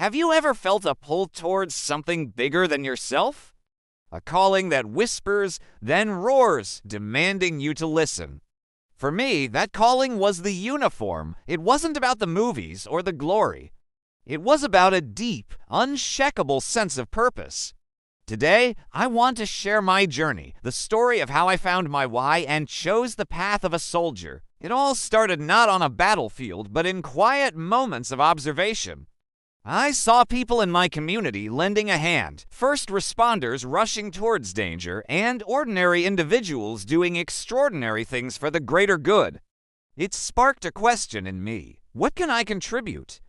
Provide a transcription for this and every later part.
Have you ever felt a pull towards something bigger than yourself? A calling that whispers, then roars, demanding you to listen. For me, that calling was the uniform. It wasn't about the movies or the glory. It was about a deep, unshakable sense of purpose. Today, I want to share my journey, the story of how I found my why and chose the path of a soldier. It all started not on a battlefield, but in quiet moments of observation. I saw people in my community lending a hand, first responders rushing towards danger, and ordinary individuals doing extraordinary things for the greater good. It sparked a question in me. What can I contribute?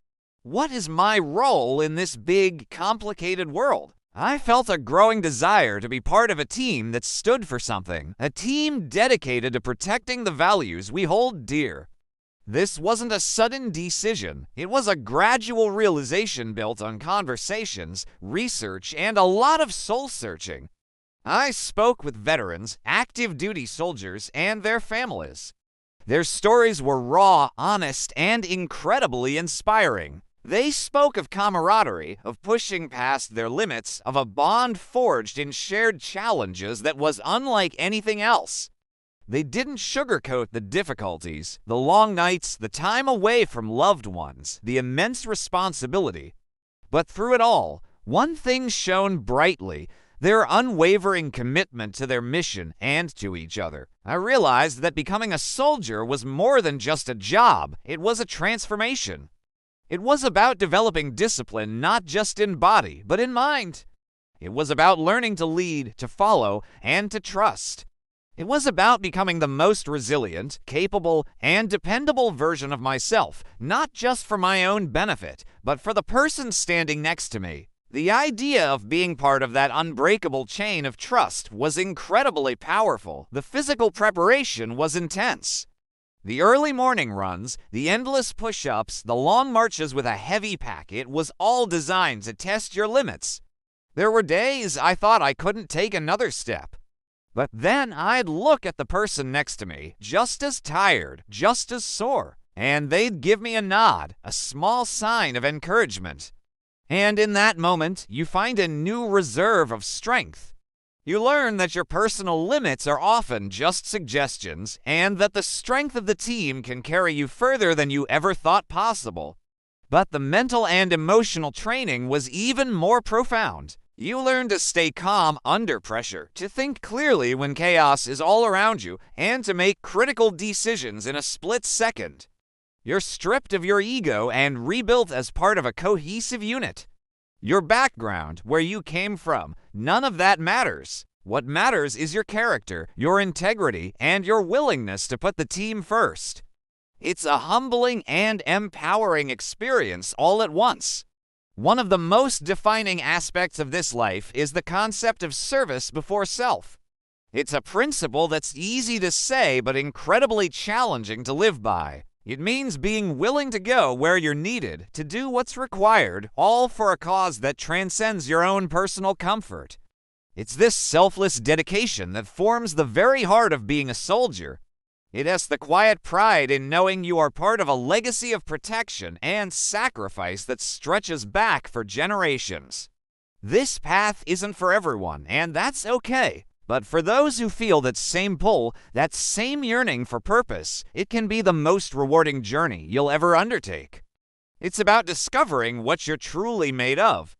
What is my role in this big, complicated world? I felt a growing desire to be part of a team that stood for something, a team dedicated to protecting the values we hold dear. This wasn't a sudden decision. It was a gradual realization built on conversations, research, and a lot of soul-searching. I spoke with veterans, active duty soldiers, and their families. Their stories were raw, honest, and incredibly inspiring. They spoke of camaraderie, of pushing past their limits, of a bond forged in shared challenges that was unlike anything else. They didn't sugarcoat the difficulties, the long nights, the time away from loved ones, the immense responsibility. But through it all, one thing shone brightly: their unwavering commitment to their mission and to each other. I realized that becoming a soldier was more than just a job. It was a transformation. It was about developing discipline not just in body, but in mind. It was about learning to lead, to follow, and to trust. It was about becoming the most resilient, capable, and dependable version of myself, not just for my own benefit, but for the person standing next to me. The idea of being part of that unbreakable chain of trust was incredibly powerful. The physical preparation was intense. The early morning runs, the endless push-ups, the long marches with a heavy pack, it was all designed to test your limits. There were days I thought I couldn't take another step. But then I'd look at the person next to me, just as tired, just as sore, and they'd give me a nod, a small sign of encouragement. And in that moment, you find a new reserve of strength. You learn that your personal limits are often just suggestions, and that the strength of the team can carry you further than you ever thought possible. But the mental and emotional training was even more profound. You learn to stay calm under pressure, to think clearly when chaos is all around you, and to make critical decisions in a split second. You're stripped of your ego and rebuilt as part of a cohesive unit. Your background, where you came from, none of that matters. What matters is your character, your integrity, and your willingness to put the team first. It's a humbling and empowering experience all at once. One of the most defining aspects of this life is the concept of service before self. It's a principle that's easy to say but incredibly challenging to live by. It means being willing to go where you're needed, to do what's required, all for a cause that transcends your own personal comfort. It's this selfless dedication that forms the very heart of being a soldier. It has the quiet pride in knowing you are part of a legacy of protection and sacrifice that stretches back for generations. This path isn't for everyone, and that's okay. But for those who feel that same pull, that same yearning for purpose, it can be the most rewarding journey you'll ever undertake. It's about discovering what you're truly made of.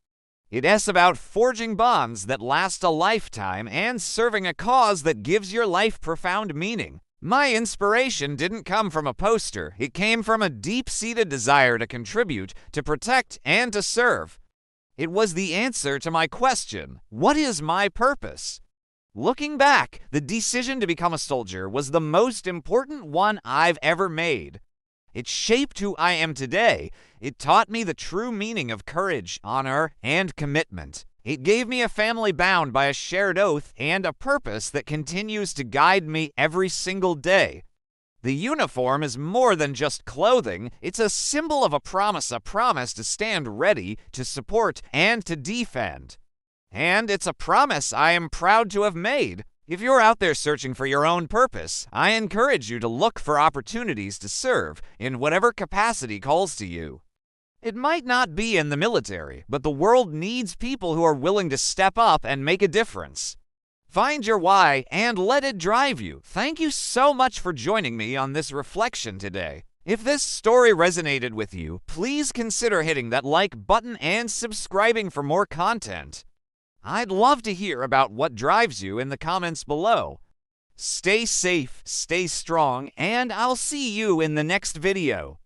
It's about forging bonds that last a lifetime and serving a cause that gives your life profound meaning. My inspiration didn't come from a poster. It came from a deep-seated desire to contribute, to protect, and to serve. It was the answer to my question, what is my purpose? Looking back, the decision to become a soldier was the most important one I've ever made. It shaped who I am today. It taught me the true meaning of courage, honor, and commitment. It gave me a family bound by a shared oath and a purpose that continues to guide me every single day. The uniform is more than just clothing. It's a symbol of a promise to stand ready, to support, and to defend. And it's a promise I am proud to have made. If you're out there searching for your own purpose, I encourage you to look for opportunities to serve in whatever capacity calls to you. It might not be in the military, but the world needs people who are willing to step up and make a difference. Find your why and let it drive you. Thank you so much for joining me on this reflection today. If this story resonated with you, please consider hitting that like button and subscribing for more content. I'd love to hear about what drives you in the comments below. Stay safe, stay strong, and I'll see you in the next video.